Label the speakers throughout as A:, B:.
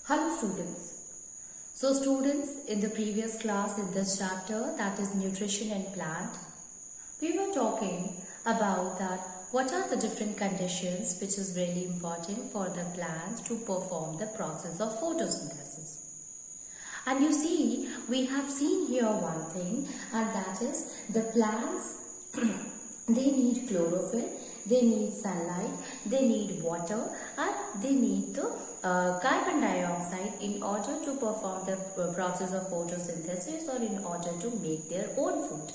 A: Hello students. So students, in the previous class in this chapter, that is nutrition and plant, we were talking about that what are the different conditions which is really important for the plants to perform the process of photosynthesis. And you see, we have seen here one thing, and that is the plants, they need chlorophyll, they need sunlight, they need water, and they need the carbon dioxide in order to perform the process of photosynthesis or in order to make their own food.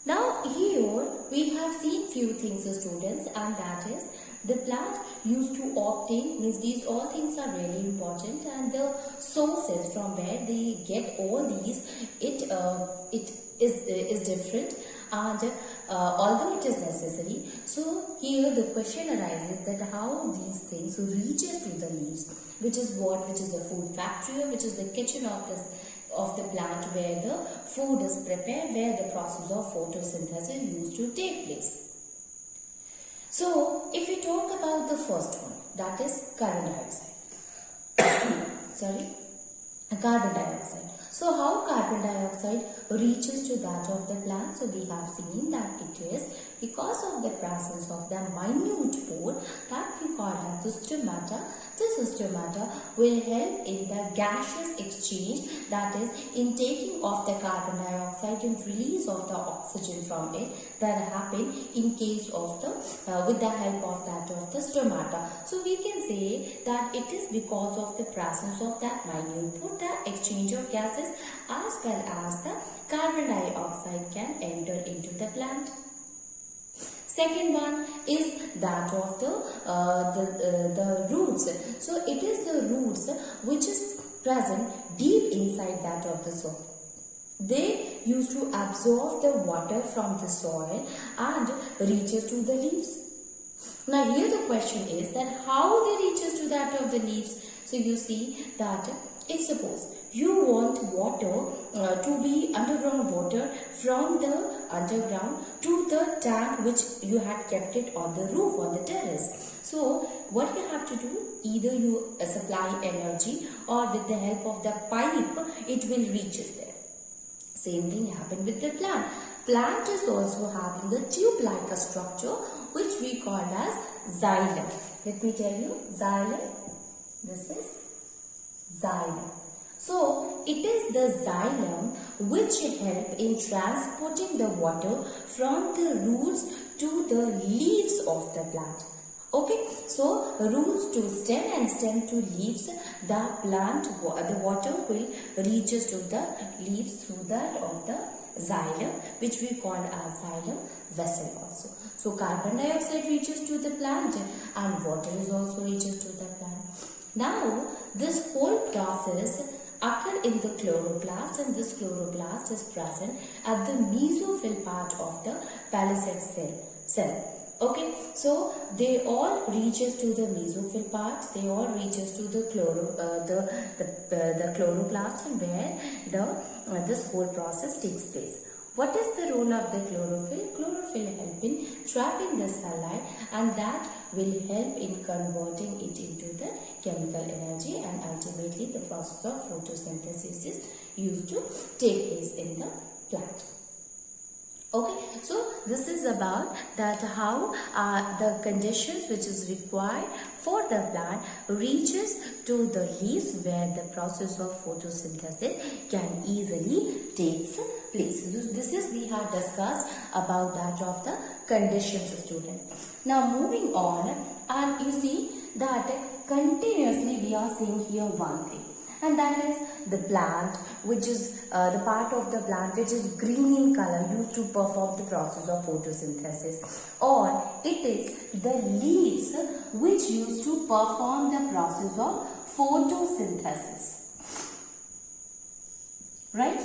A: Now here we have seen few things, students, and that is the plant used to obtain, means these all things are really important, and the sources from where they get all these, it is different, and although it is necessary. So here the question arises that how these things reaches to the leaves, which is the food factory, which is the kitchen of the plant where the food is prepared, where the process of photosynthesis used to take place. So if we talk about the first one, that is carbon dioxide. Carbon dioxide. So how carbon dioxide reaches to that of the plant? So we have seen that it is because of the presence of the minute pore that we call as the stomata. This stomata will help in the gaseous exchange, that is in taking of the carbon dioxide and release of the oxygen from it, that happen in case of the with the help of that of the stomata. So we can say that it is because of the presence of that minute pore, the exchange of gases as well as the carbon dioxide can enter into the plant. Second one is that of the roots. So it is the roots which is present deep inside that of the soil. They used to absorb the water from the soil and reaches to the leaves. Now here the question is that how they reaches to that of the leaves. So you see that if suppose you want water to be underground water from the underground to the tank which you had kept it on the roof, on the terrace. So what you have to do, either you supply energy or with the help of the pipe it will reaches there. Same thing happened with the plant. Plant is also having a tube-like a structure which we call as xylem. Let me tell you, xylem. This is xylem. So it is the xylem which help in transporting the water from the roots to the leaves of the plant. Okay, so roots to stem and stem to leaves, the plant, the water will reaches to the leaves through that of the xylem, which we call as xylem vessel also. So carbon dioxide reaches to the plant and water is also reaches to the plant. Now this whole process occur in the chloroplast, and this chloroplast is present at the mesophyll part of the palisade cell. Okay, so they all reaches to the mesophyll part, they all reaches to the chloroplast, and where this whole process takes place. What is the role of the chlorophyll? Chlorophyll help in trapping the sunlight, and that will help in converting it into the chemical energy, and ultimately the process of photosynthesis is used to take place in the plant. Okay, so this is about that how the conditions which is required for the plant reaches to the leaves where the process of photosynthesis can easily take place. This is we have discussed about that of the conditions, students. Now moving on, and you see that continuously we are seeing here one thing, and that is the plant, which is the part of the plant which is green in color, used to perform the process of photosynthesis, or it is the leaves which used to perform the process of photosynthesis. Right?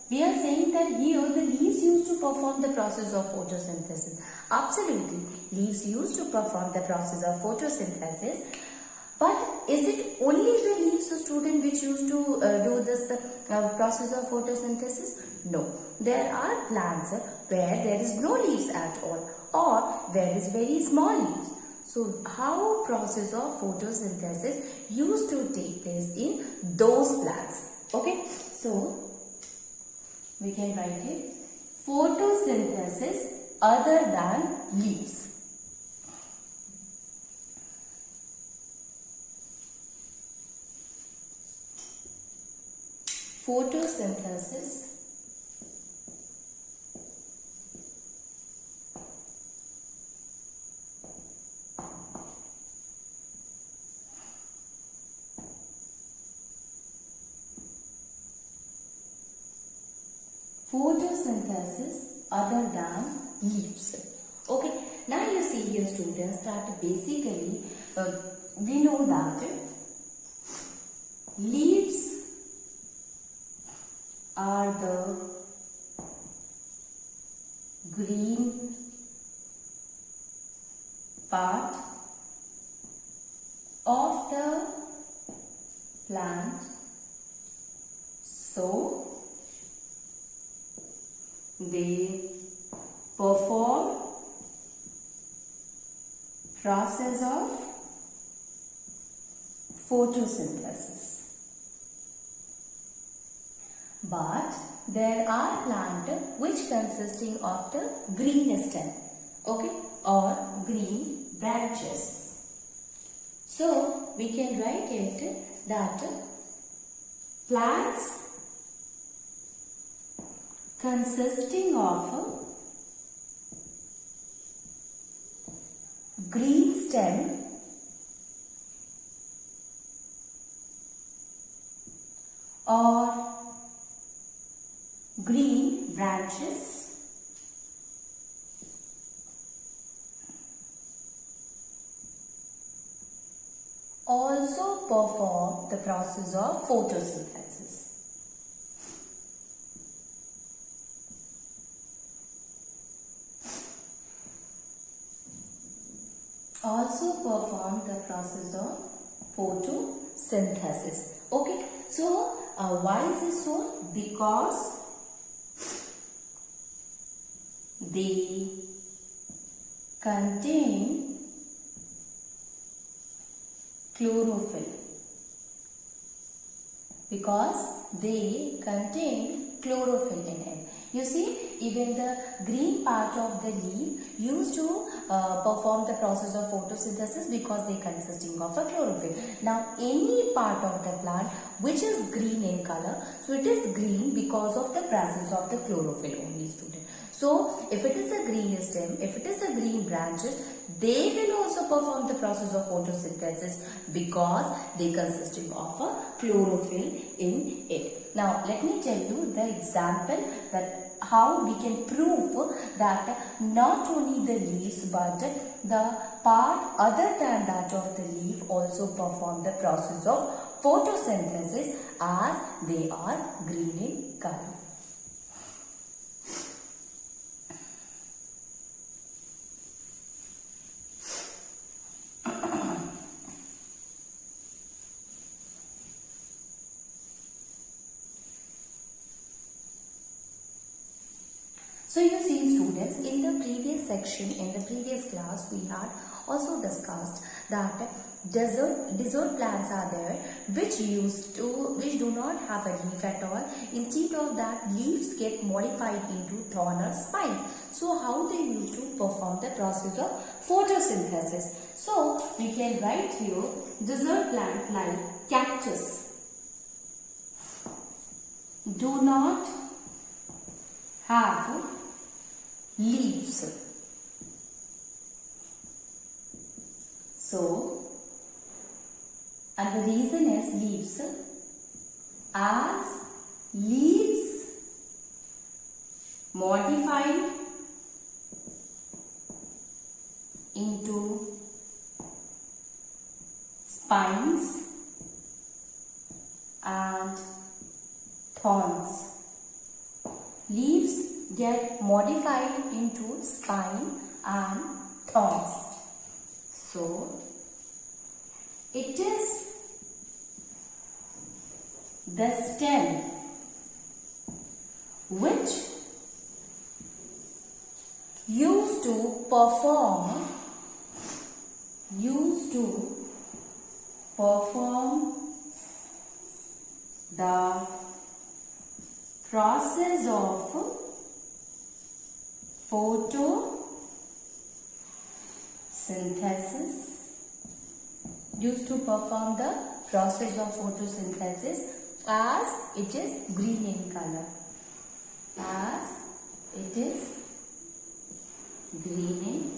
A: We are saying that here the leaves used to perform the process of photosynthesis. Absolutely, leaves used to perform the process of photosynthesis. But is it only the leaves, student, which used to do this process of photosynthesis? No. There are plants where there is no leaves at all, or where is very small leaves. So how process of photosynthesis used to take place in those plants. Okay, so we can write it photosynthesis other than leaves. Photosynthesis other than leaves. Okay, now you see here students that basically we know that leaves are the green part of the plant. So they perform process of photosynthesis. But there are plants which consisting of the green stem, okay, or green branches. So we can write it that plants consisting of green stem or green branches also perform the process of photosynthesis. Also perform the process of photosynthesis. Okay, so why is this so? Because they contain chlorophyll. Because they contain chlorophyll in it. You see, even the green part of the leaf used to perform the process of photosynthesis because they consisting of a chlorophyll. Now, any part of the plant which is green in color, so it is green because of the presence of the chlorophyll only, student. So, if it is a green stem, if it is a green branches, they will also perform the process of photosynthesis because they consisting of a chlorophyll in it. Now, let me tell you the example that how we can prove that not only the leaves but the part other than that of the leaf also perform the process of photosynthesis as they are green in color. So you see students, in the previous section, in the previous class, we had also discussed that desert plants are there which do not have a leaf at all. Instead of that, leaves get modified into thorn or spines. So how they used to perform the process of photosynthesis? So we can write here desert plant like cactus do not have leaves. So, and the reason is leaves, as leaves modified into spines and thorns. Leaves get modified into spine and thorns. So, it is the stem which used to perform used to perform the process of photosynthesis. Used to perform the process of photosynthesis as it is green in color. As it is green in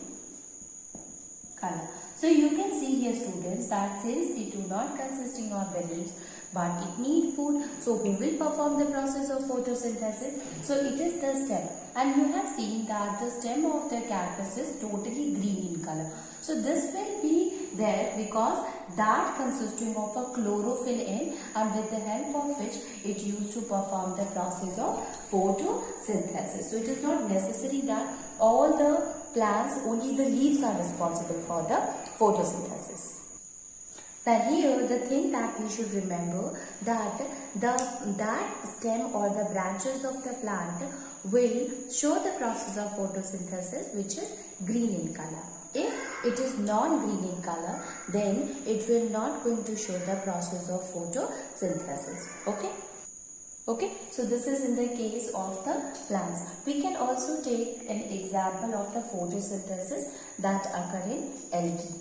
A: color. So you can see here, students, that since it do not consisting of the leaves but it need food, so who will perform the process of photosynthesis? So it is the stem, and you have seen that the stem of the cactus is totally green in color. So this will be there because that consisting of a chlorophyll in, and with the help of which it used to perform the process of photosynthesis. So it is not necessary that all the plants, only the leaves are responsible for the photosynthesis. Now here the thing that we should remember that that stem or the branches of the plant will show the process of photosynthesis, which is green in color. If it is non-green in color, then it will not going to show the process of photosynthesis. Okay, so this is in the case of the plants. We can also take an example of the photosynthesis that occur in algae.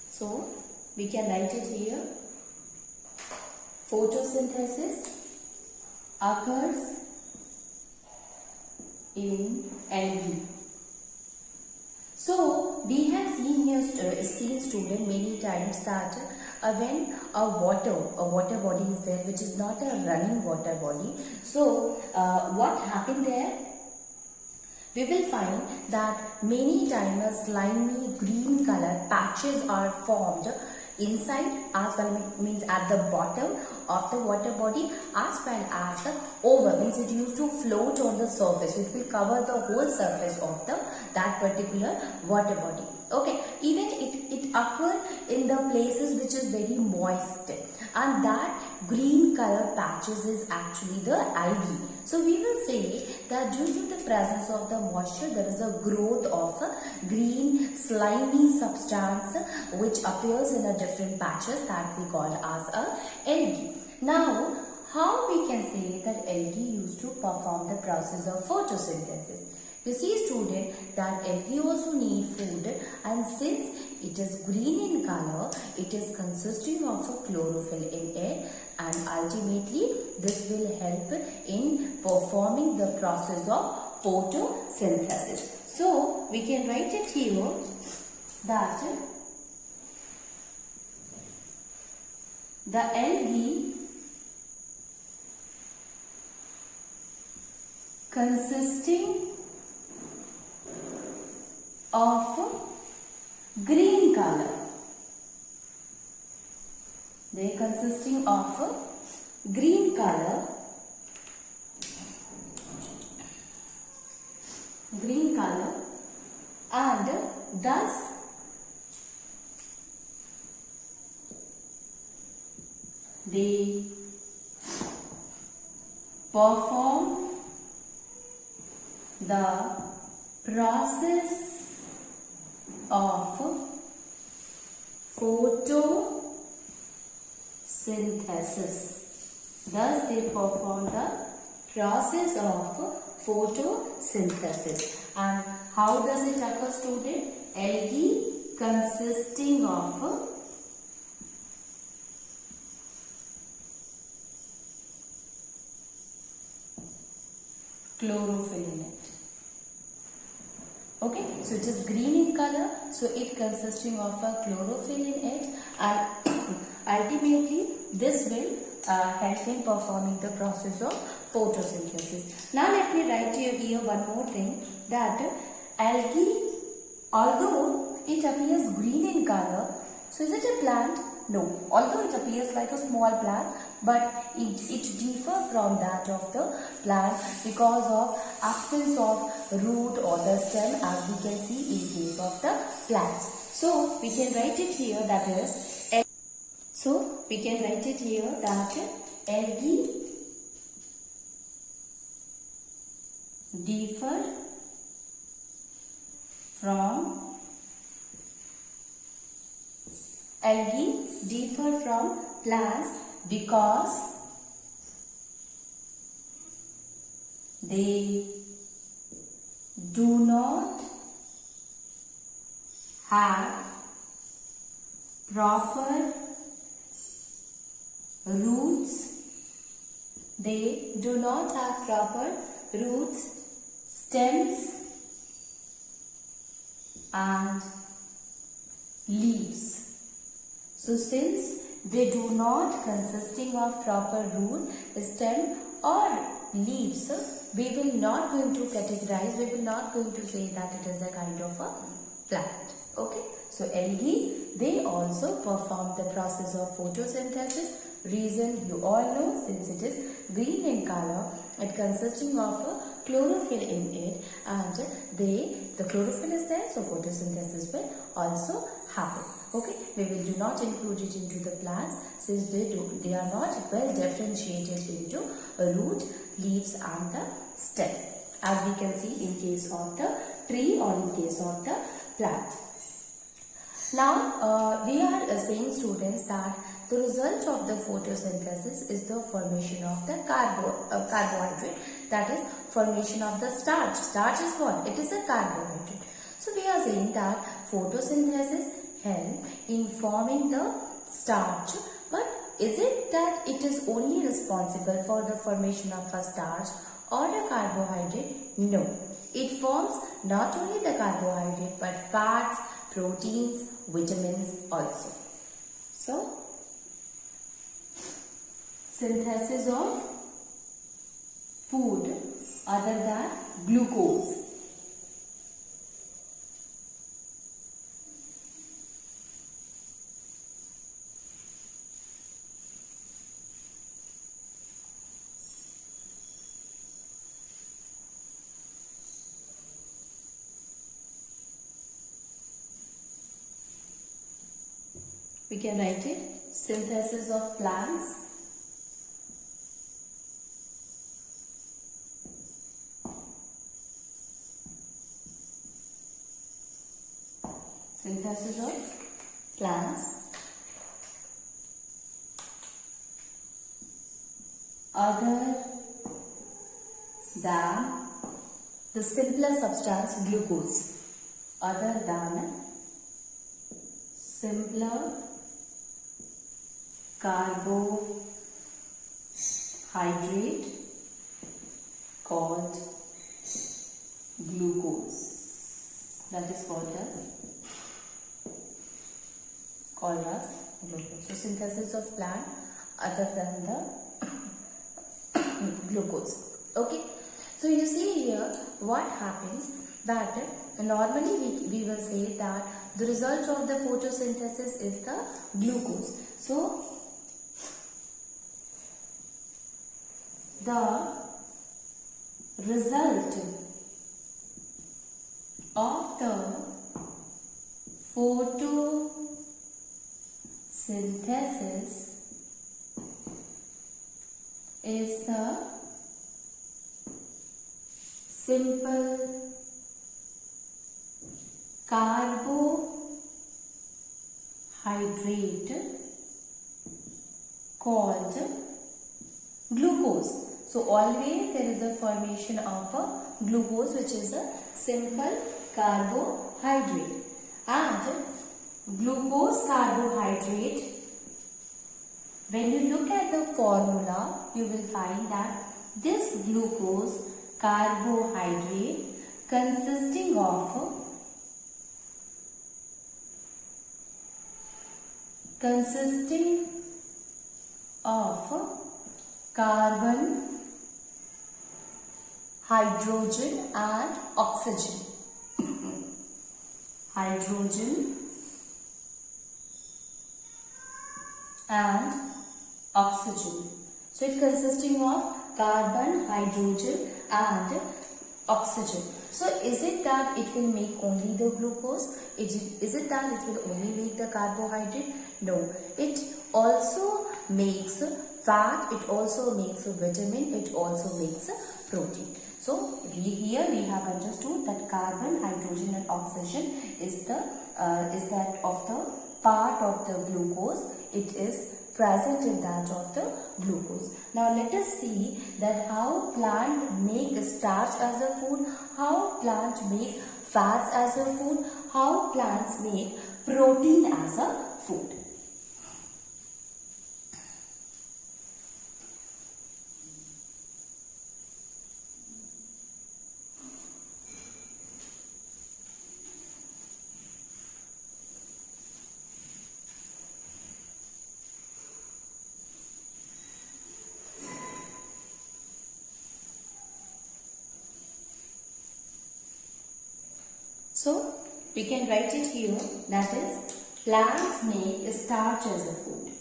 A: So we can write it here. Photosynthesis occurs in algae. So we have seen here, student, many times that when a water body is there, which is not a running water body. So what happened there? We will find that many times a slimy green color patches are formed inside as well, means at the bottom of the water body, as well as over, means it used to float on the surface. It will cover the whole surface of that particular water body. Okay, even it occur in the places which is very moist, and that green color patches is actually the algae. So we will say that due to the presence of the moisture, there is a growth of a green slimy substance which appears in a different patches that we call as a algae. Now, how we can say that algae used to perform the process of photosynthesis? You see, student, that algae also need food, and since it is green in color, it is consisting of a chlorophyll in it, and ultimately this will help in performing the process of photosynthesis. So we can write it here that the algae consisting of green color. They consisting of green color, and thus they perform the process of photosynthesis. Thus they perform the process of photosynthesis. And how does it occur, student? Algae consisting of chlorophyll in it. Okay, so it is green in color, so it consisting of a chlorophyll in it, and ultimately this will help in performing the process of photosynthesis. Now let me write here one more thing, that algae, although it appears green in color, so is it a plant? No. Although it appears like a small plant, but it differs from that of the plant because of absence of root or the stem, as we can see in case of the plants. So we can write it here that is, algae differ from plants because they do not have proper roots. They do not have proper roots, stems and leaves. So since they do not consisting of proper root, stem or leaves, we will not going to categorize, we will not going to say that it is a kind of a plant. Okay. So algae, they also perform the process of photosynthesis. Reason you all know, since it is green in color, it consisting of a chlorophyll in it, and the chlorophyll is there, so photosynthesis will also happen. Okay, we will do not include it into the plants since they are not well differentiated into root, leaves and the stem, as we can see in case of the tree or in case of the plant. Now we are saying, students, that the result of the photosynthesis is the formation of the carbohydrate, that is formation of the starch. Starch is what? It is a carbohydrate. So we are saying that photosynthesis help in forming the starch, but is it that it is only responsible for the formation of a starch or a carbohydrate? No. It forms not only the carbohydrate but fats, proteins, vitamins also. So, synthesis of food other than glucose. We can write it, synthesis of plants other than the simpler substance glucose, other than simpler carbohydrate called glucose, that is called as glucose. So synthesis of plant other than the glucose. Okay, so you see here what happens, that normally we will say that the result of the photosynthesis is the glucose. So the result of the photosynthesis is the simple carbohydrate called glucose. So always there is a formation of a glucose, which is a simple carbohydrate, and glucose carbohydrate, when you look at the formula, you will find that this glucose carbohydrate consisting of carbon, hydrogen and oxygen. Hydrogen and oxygen. So it consisting of carbon, hydrogen and oxygen. So is it that it will make only the glucose? Is it that it will only make the carbohydrate? No. It also makes fat, it also makes vitamin, it also makes protein. So here we have understood that carbon, hydrogen and oxygen is that of the part of the glucose. It is present in that of the glucose. Now let us see that how plant make starch as a food, how plants make fats as a food, how plants make protein as a food. So we can write it here, that is plants make starch as a food.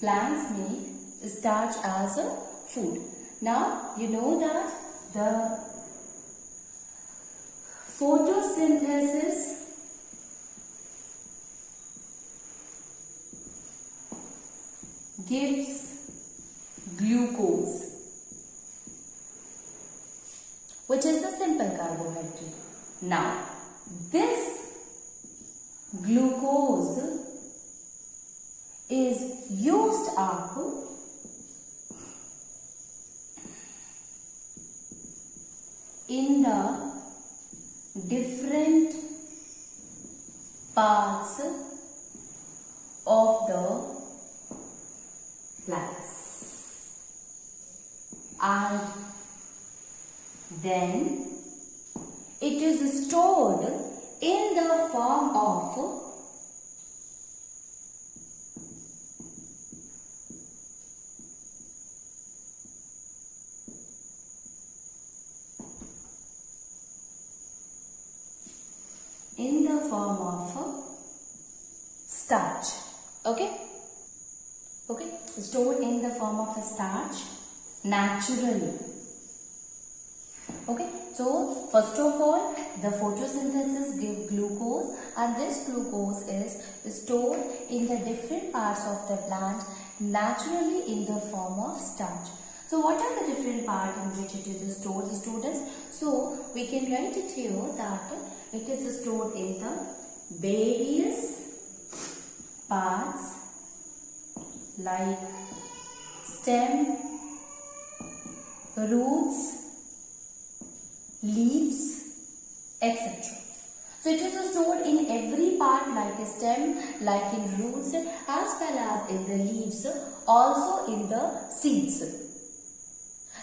A: Plants make starch as a food. Now you know that the photosynthesis gives glucose, which is the simple carbohydrate. Now, this glucose is used up in the different parts of the plants, and then it is stored in the form of starch. Okay, stored in the form of a starch naturally. Okay, so first of all, the photosynthesis gives glucose, and this glucose is stored in the different parts of the plant naturally in the form of starch. So what are the different parts in which it is stored, students? So we can write it here that it is stored in the various parts like stem, roots, leaves, etc. So it is stored in every part like a stem, like in roots, as well as in the leaves, also in the seeds.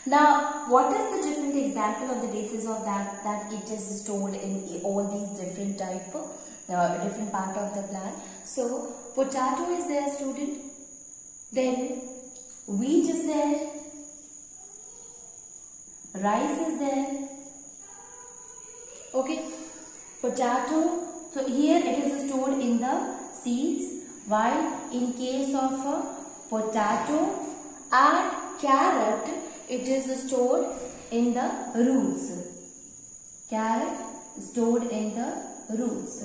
A: Now, what is the different example on the basis of that it is stored in all these different different part of the plant? So, potato is there, student. Then, wheat is there. Rice is there. Okay, potato. So, here it is stored in the seeds, while in case of potato and carrot, it is stored in the roots. Carrot stored in the roots.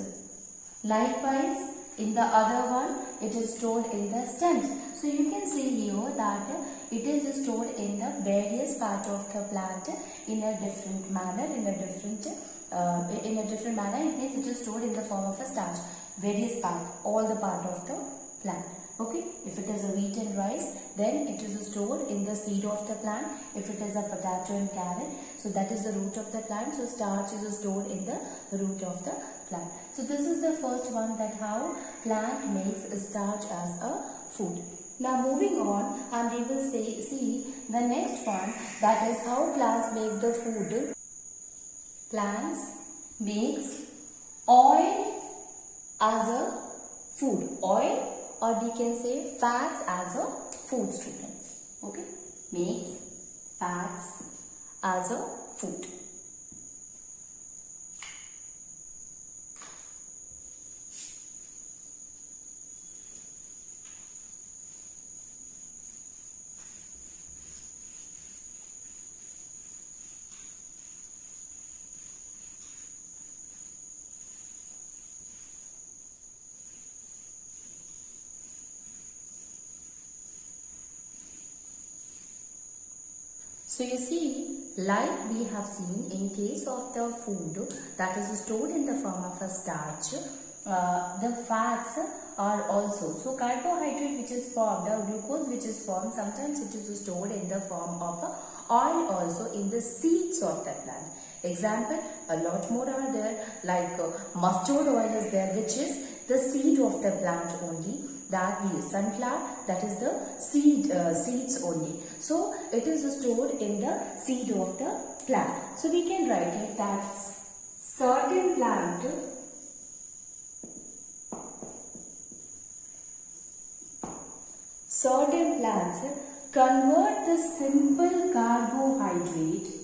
A: Likewise, in the other one, it is stored in the stems. So you can see here that it is stored in the various part of the plant in a different manner. In a different manner, it means it is stored in the form of a starch. Various part, all the part of the plant. Okay, if it is a wheat and rice, then it is stored in the seed of the plant. If it is a potato and carrot, so that is the root of the plant. So starch is stored in the root of the plant. So this is the first one, that how plant makes starch as a food. Now moving on, and we will see the next one, that is how plants make the food. Plants makes oil as a food. Oil, or we can say fats as a food, students. Okay, makes fats as a food. So you see, like we have seen in case of the food that is stored in the form of a starch, the fats are also, so carbohydrate which is formed, or glucose which is formed, sometimes it is stored in the form of oil also in the seeds of the plant. Example, a lot more are there, like mustard oil is there, which is the seed of the plant only. That we use sunflower, that is the seeds only. So it is stored in the seed of the plant. So we can write it that certain plants convert the simple carbohydrate,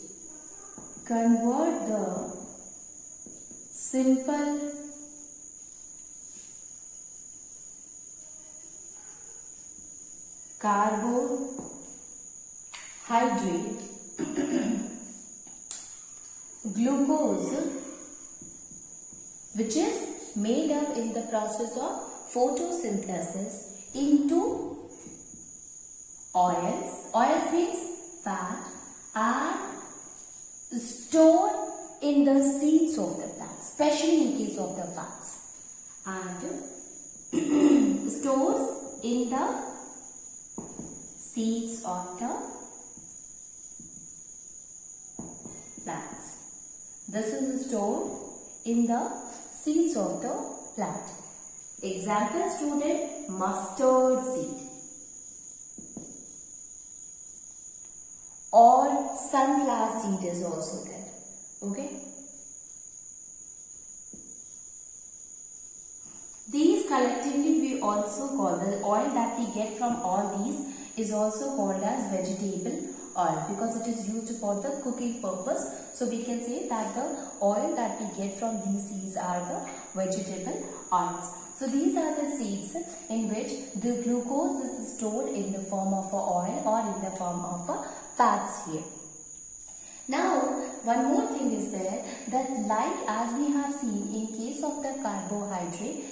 A: glucose, which is made up in the process of photosynthesis, into oils means fat, and stored in the seeds of the plant, especially in case of the fats, and stores in the seeds of the plants. This is stored in the seeds of the plant. Example, student, mustard seed or sunflower seed is also there. Okay. These collectively we also call, the oil that we get from all these is also called as vegetable oil, because it is used for the cooking purpose. So we can say that the oil that we get from these seeds are the vegetable oils. So these are the seeds in which the glucose is stored in the form of a oil or in the form of a fats here. Now, one more thing is there, that like as we have seen in case of the carbohydrate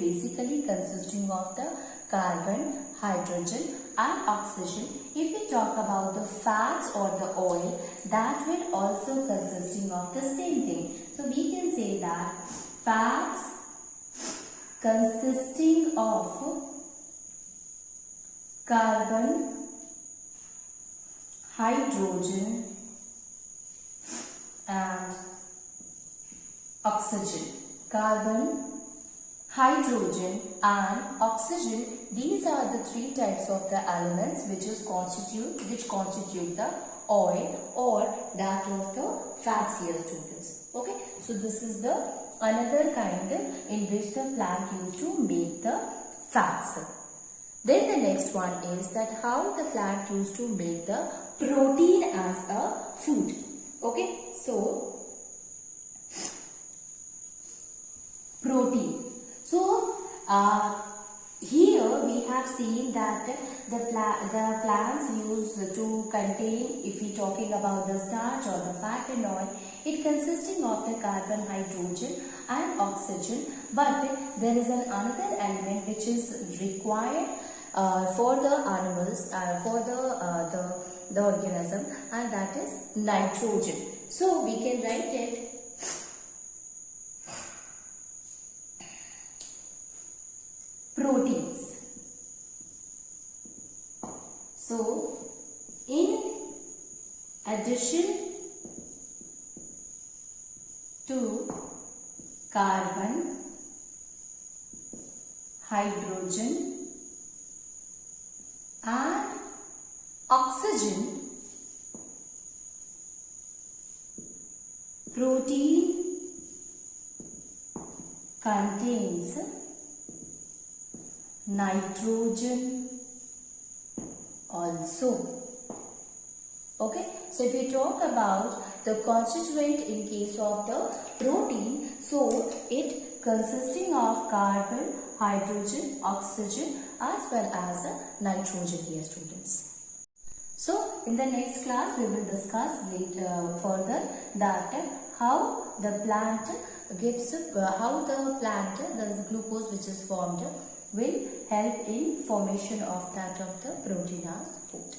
A: basically consisting of the carbon, hydrogen and oxygen. If we talk about the fats or the oil, that will also consisting of the same thing. So we can say that fats consisting of carbon, hydrogen and oxygen. Carbon, hydrogen and oxygen, these are the three types of the elements which constitute the oil or that of the fats here, students. Okay, so this is the another kind in which the plant used to make the fats. Then the next one is that how the plant used to make the protein as a food. Okay, so protein. So here we have seen that the plants used to contain, if we talking about the starch or the fat and oil, it consisting of the carbon, hydrogen and oxygen, but there is another element which is required for the animals, for the organism, and that is nitrogen. So we can write it proteins. So in addition to carbon, hydrogen and oxygen, protein contains nitrogen also. Okay, so if we talk about the constituent in case of the protein, so it consisting of carbon, hydrogen, oxygen as well as nitrogen here, students. So in the next class we will discuss further that how the plant gives, the glucose which is formed will help in formation of that of the protein as food.